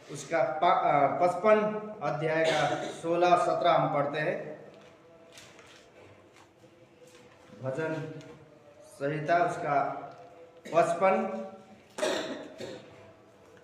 उसका 55 अध्याय का 16-17 हम पढ़ते हैं। भजन संहिता उसका 55,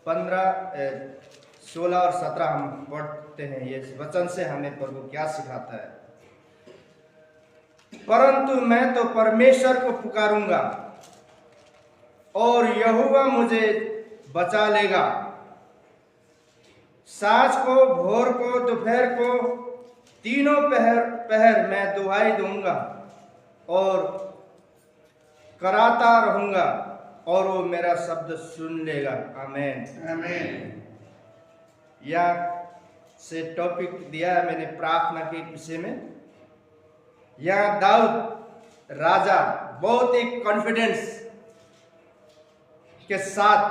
15, 16 और 17 हम पढ़ते हैं। ये वचन से हमें प्रभु क्या सिखाता है। परंतु मैं तो परमेश्वर को पुकारूंगा और यहोवा मुझे बचा लेगा। साँझ को, भोर को, दोपहर को, तीनों पहर मैं दुहाई दूंगा और कराता रहूंगा और वो मेरा शब्द सुन लेगा। आमीन आमीन। या से टॉपिक दिया है मैंने प्रार्थना के विषय में। यहाँ दाऊद राजा बहुत ही कॉन्फिडेंस के साथ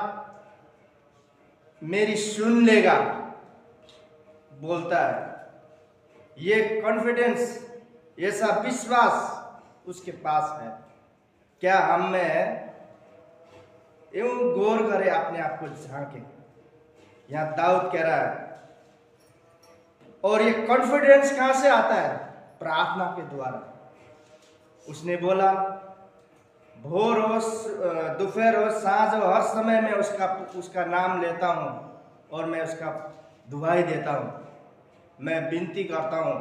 मेरी सुन लेगा बोलता है। ये कॉन्फिडेंस, ऐसा विश्वास उसके पास है। क्या हम में यूं गौर करें, अपने आप को झांके। यहाँ दाऊद कह रहा है, और ये कॉन्फिडेंस कहां से आता है? प्रार्थना के द्वारा। उसने बोला भोर हो, दोपहर हो, साँझ हो, हर समय में उसका नाम लेता हूं और मैं उसका दुहाई देता हूं, मैं विनती करता हूं।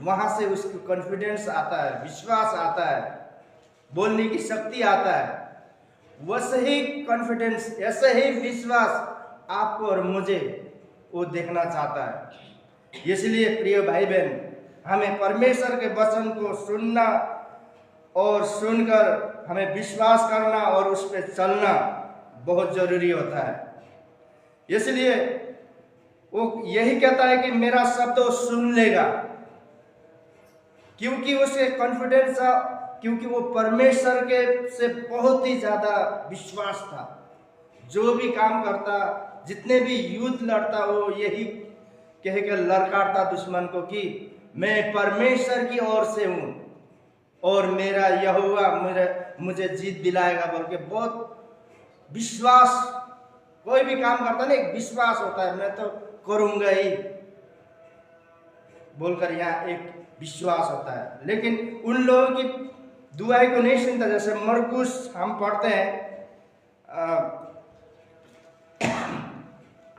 वहां से उसको कॉन्फिडेंस आता है, विश्वास आता है, बोलने की शक्ति आता है। वैसे ही कॉन्फिडेंस, ऐसे ही विश्वास आपको और मुझे वो देखना चाहता है। इसलिए प्रिय भाई बहन, हमें परमेश्वर के वचन को सुनना और सुनकर हमें विश्वास करना और उस पर चलना बहुत जरूरी होता है। इसलिए वो यही कहता है कि मेरा शब्द वो सुन लेगा, क्योंकि उसे कॉन्फिडेंस था, क्योंकि वो परमेश्वर के से बहुत ही ज्यादा विश्वास था। जो भी काम करता, जितने भी युद्ध लड़ता, वो यही कह कर लड़काता दुश्मन को कि मैं परमेश्वर की ओर से हूं और मेरा यहोवा मुझे जीत दिलाएगा बोल के बहुत विश्वास। कोई भी काम करता ना, एक विश्वास होता है, मैं तो करूंगा ही बोलकर यहाँ एक विश्वास होता है। लेकिन उन लोगों की दुआई को नहीं सुनता। जैसे मरकुस हम पढ़ते हैं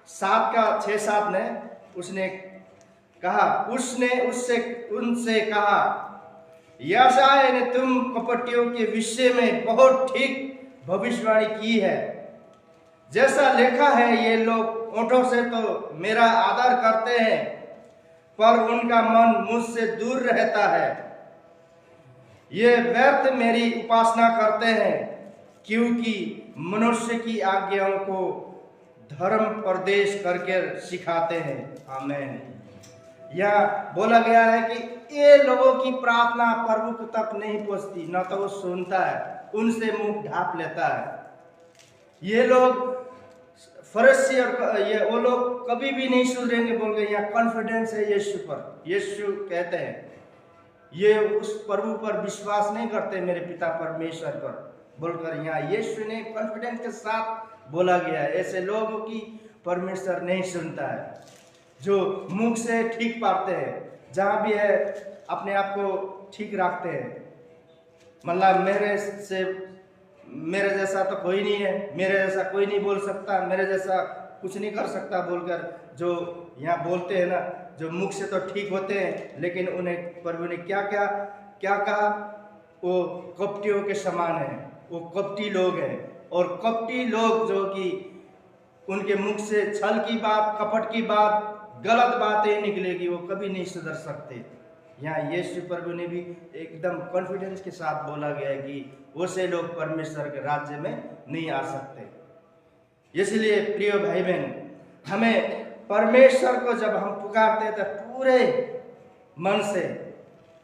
7:6-7 में उसने कहा, उनसे कहा, यशायाह ने तुम कपटियों के विषय में बहुत ठीक भविष्यवाणी की है। जैसा लिखा है, ये लोग ओंठों से तो मेरा आदर करते हैं, पर उनका मन मुझसे दूर रहता है। ये व्यर्थ मेरी उपासना करते हैं, क्योंकि मनुष्य की आज्ञाओं को धर्म प्रदेश करके सिखाते हैं। आमीन। यह बोला गया है कि ये लोगों की प्रार्थना प्रभु तक नहीं पहुंचती, न तो वो सुनता है, उनसे मुंह ढांप लेता है। ये लोग फरीसी और वो लोग कभी भी नहीं सुधरेंगे बोल के यहाँ कॉन्फिडेंस है यीशु पर। यीशु कहते हैं ये उस प्रभु पर विश्वास नहीं करते, मेरे पिता परमेश्वर पर बोलकर यहाँ यीशु ने कॉन्फिडेंस के साथ बोला गया है। ऐसे लोगों की परमेश्वर नहीं सुनता है, जो मुख से ठीक पाते हैं, जहाँ भी है अपने आप को ठीक रखते हैं। मतलब मेरे जैसा तो कोई नहीं है, मेरे जैसा कोई नहीं बोल सकता, मेरे जैसा कुछ नहीं कर सकता बोलकर जो यहाँ बोलते हैं ना, जो मुख से तो ठीक होते हैं, लेकिन उन्हें प्रभु ने क्या कहा? वो कपटियों के समान है, वो कपटी लोग हैं। और कपटी लोग जो कि उनके मुख से छल की बात, कपट की बात, गलत बातें निकलेगी, वो कभी नहीं सुधर सकते। यहाँ यीशु प्रभु ने भी एकदम कॉन्फिडेंस के साथ बोला गया है कि वैसे लोग परमेश्वर के राज्य में नहीं आ सकते। इसलिए प्रिय भाई बहन, हमें परमेश्वर को जब हम पुकारते हैं तो पूरे मन से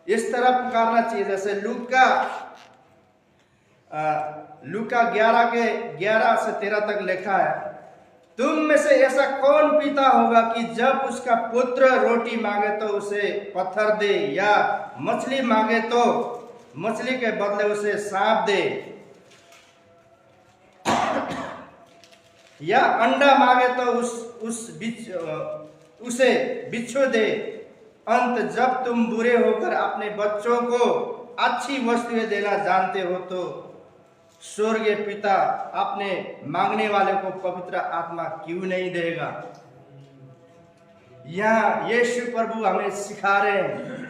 इस तरह पुकारना चाहिए, जैसे लूका 11:13 तक लिखा है, तुम में से ऐसा कौन पिता होगा कि जब उसका पुत्र रोटी मांगे तो उसे पत्थर दे, या मछली मांगे तो मछली के बदले उसे सांप दे? या अंडा मांगे तो उसे बिच्छू दे। अंत जब तुम बुरे होकर अपने बच्चों को अच्छी वस्तुएं देना जानते हो तो स्वर्गीय पिता अपने मांगने वाले को पवित्र आत्मा क्यों नहीं देगा। यहाँ यीशु प्रभु हमें सिखा रहे हैं।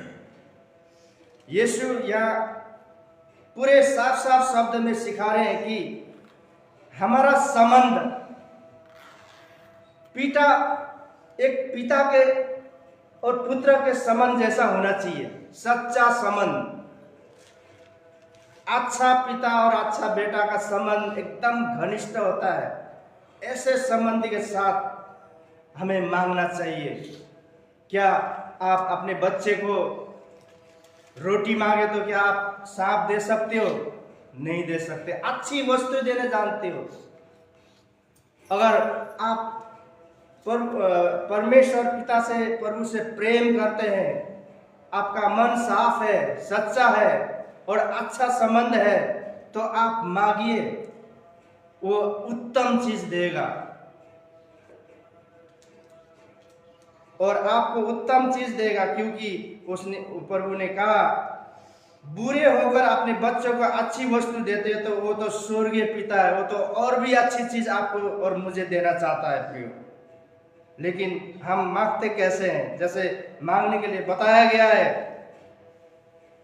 यीशु यहाँ पूरे साफ साफ शब्द में सिखा रहे हैं कि हमारा संबंध एक पिता के और पुत्र के संबंध जैसा होना चाहिए, सच्चा संबंध। अच्छा पिता और अच्छा बेटा का संबंध एकदम घनिष्ठ होता है। ऐसे संबंध के साथ हमें मांगना चाहिए। क्या आप अपने बच्चे को रोटी मांगे तो क्या आप सांप दे सकते हो? नहीं दे सकते। अच्छी वस्तु देने जानते हो। अगर आप परमेश्वर पिता से, प्रभु से प्रेम करते हैं, आपका मन साफ है, सच्चा है और अच्छा संबंध है, तो आप मांगिए, वो उत्तम चीज देगा। और आपको उत्तम चीज देगा क्योंकि प्रभु ने कहा बुरे होकर अपने बच्चों को अच्छी वस्तु देते हैं तो वो तो स्वर्गीय पिता है, वो तो और भी अच्छी चीज आपको और मुझे देना चाहता है प्रियो। लेकिन हम मांगते कैसे हैं? जैसे मांगने के लिए बताया गया है,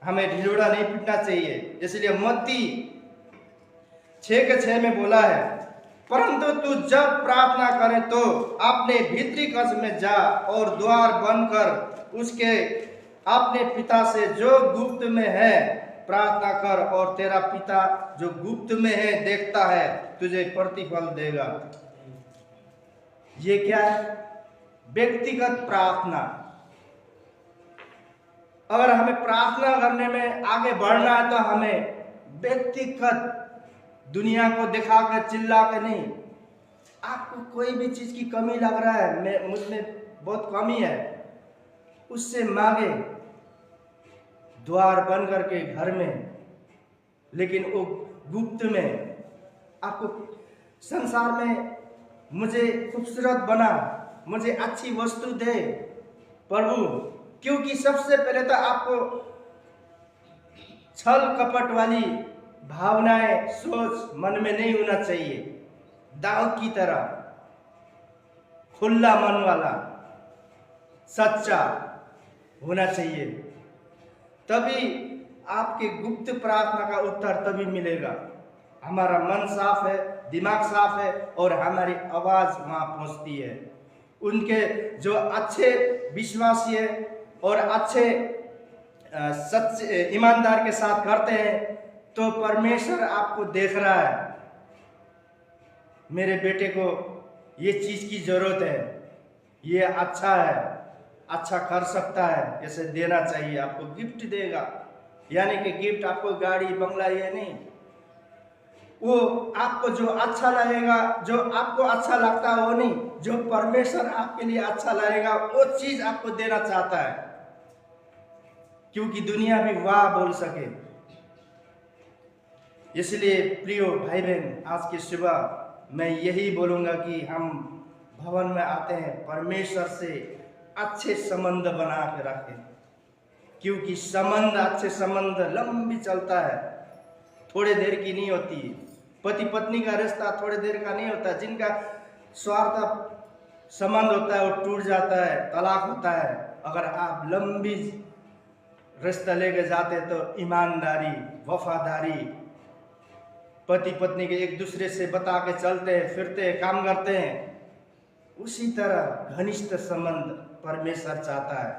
हमें ढिंढोरा नहीं पीटना चाहिए। इसलिए मत्ती 6:6 में बोला है, परंतु तू जब प्रार्थना करे तो अपने भीतरी कक्ष में जा और द्वार बंद कर उसके अपने पिता से जो गुप्त में है प्रार्थना कर, और तेरा पिता जो गुप्त में है देखता है तुझे प्रतिफल देगा। ये क्या है? व्यक्तिगत प्रार्थना। अगर हमें प्रार्थना करने में आगे बढ़ना है तो हमें व्यक्तिगत, दुनिया को दिखा कर चिल्ला कर नहीं। आपको कोई भी चीज की कमी लग रहा है, मुझमें बहुत कमी है, उससे मांगे, द्वार बंद करके घर में, लेकिन वो गुप्त में। आपको संसार में मुझे खूबसूरत बना, मुझे अच्छी वस्तु दे प्रभु, क्योंकि सबसे पहले तो आपको छल कपट वाली भावनाएं, सोच मन में नहीं होना चाहिए। दाऊद की तरह खुला मन वाला, सच्चा होना चाहिए। तभी आपके गुप्त प्रार्थना का उत्तर तभी मिलेगा। हमारा मन साफ है, दिमाग साफ है और हमारी आवाज वहां पहुंचती है। उनके जो अच्छे विश्वासी है और अच्छे सच्चे ईमानदार के साथ करते हैं तो परमेश्वर आपको देख रहा है, मेरे बेटे को ये चीज की जरूरत है, ये अच्छा है, अच्छा कर सकता है, इसे देना चाहिए। आपको गिफ्ट देगा, यानी कि गिफ्ट आपको गाड़ी बंगला ये नहीं, वो आपको जो अच्छा लगेगा, जो आपको अच्छा लगता है वो नहीं, जो परमेश्वर आपके लिए अच्छा लगेगा वो चीज आपको देना चाहता है, क्योंकि दुनिया भी वाह बोल सके। इसलिए प्रियो भाई बहन, आज की सुबह मैं यही बोलूंगा कि हम भवन में आते हैं, परमेश्वर से अच्छे संबंध बना के रखें, क्योंकि संबंध, अच्छे संबंध लंबी चलता है, थोड़े देर की नहीं होती। पति पत्नी का रिश्ता थोड़े देर का नहीं होता। जिनका स्वार्थ संबंध होता है वो टूट जाता है, तलाक होता है। अगर आप लंबी रिश्ता लेके जाते तो ईमानदारी, वफादारी, पति पत्नी के एक दूसरे से बता के चलते हैं, फिरते हैं, काम करते हैं, उसी तरह घनिष्ठ संबंध परमेश्वर चाहता है।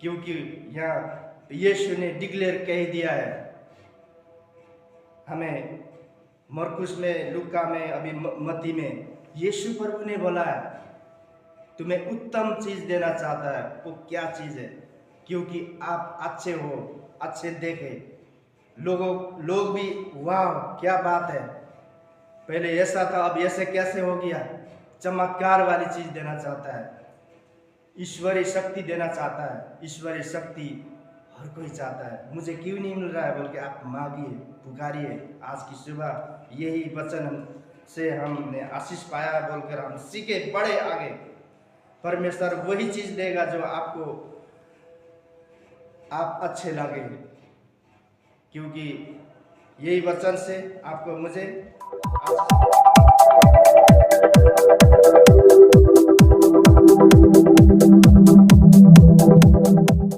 क्योंकि यहाँ यीशु ने डिक्लेयर कह दिया है हमें, मरकुस में, लूका में, अभी मत्ती में, यीशु प्रभु ने बोला है तुम्हें उत्तम चीज देना चाहता है। वो क्या चीज है? क्योंकि आप अच्छे हो, अच्छे देखे, लोग भी वाह क्या बात है, पहले ऐसा था अब ऐसे कैसे हो गया। चमत्कार वाली चीज देना चाहता है, ईश्वरीय शक्ति देना चाहता है। ईश्वरीय शक्ति हर कोई चाहता है। मुझे क्यों नहीं मिल रहा है बोल के आप मांगिए, पुकारिए। आज की सुबह यही वचन से हमने आशीष पाया बोलकर हम सीखे बड़े आगे। परमेश्वर वही चीज देगा जो आपको आप अच्छे लगे, क्योंकि यही वचन से आपको मुझे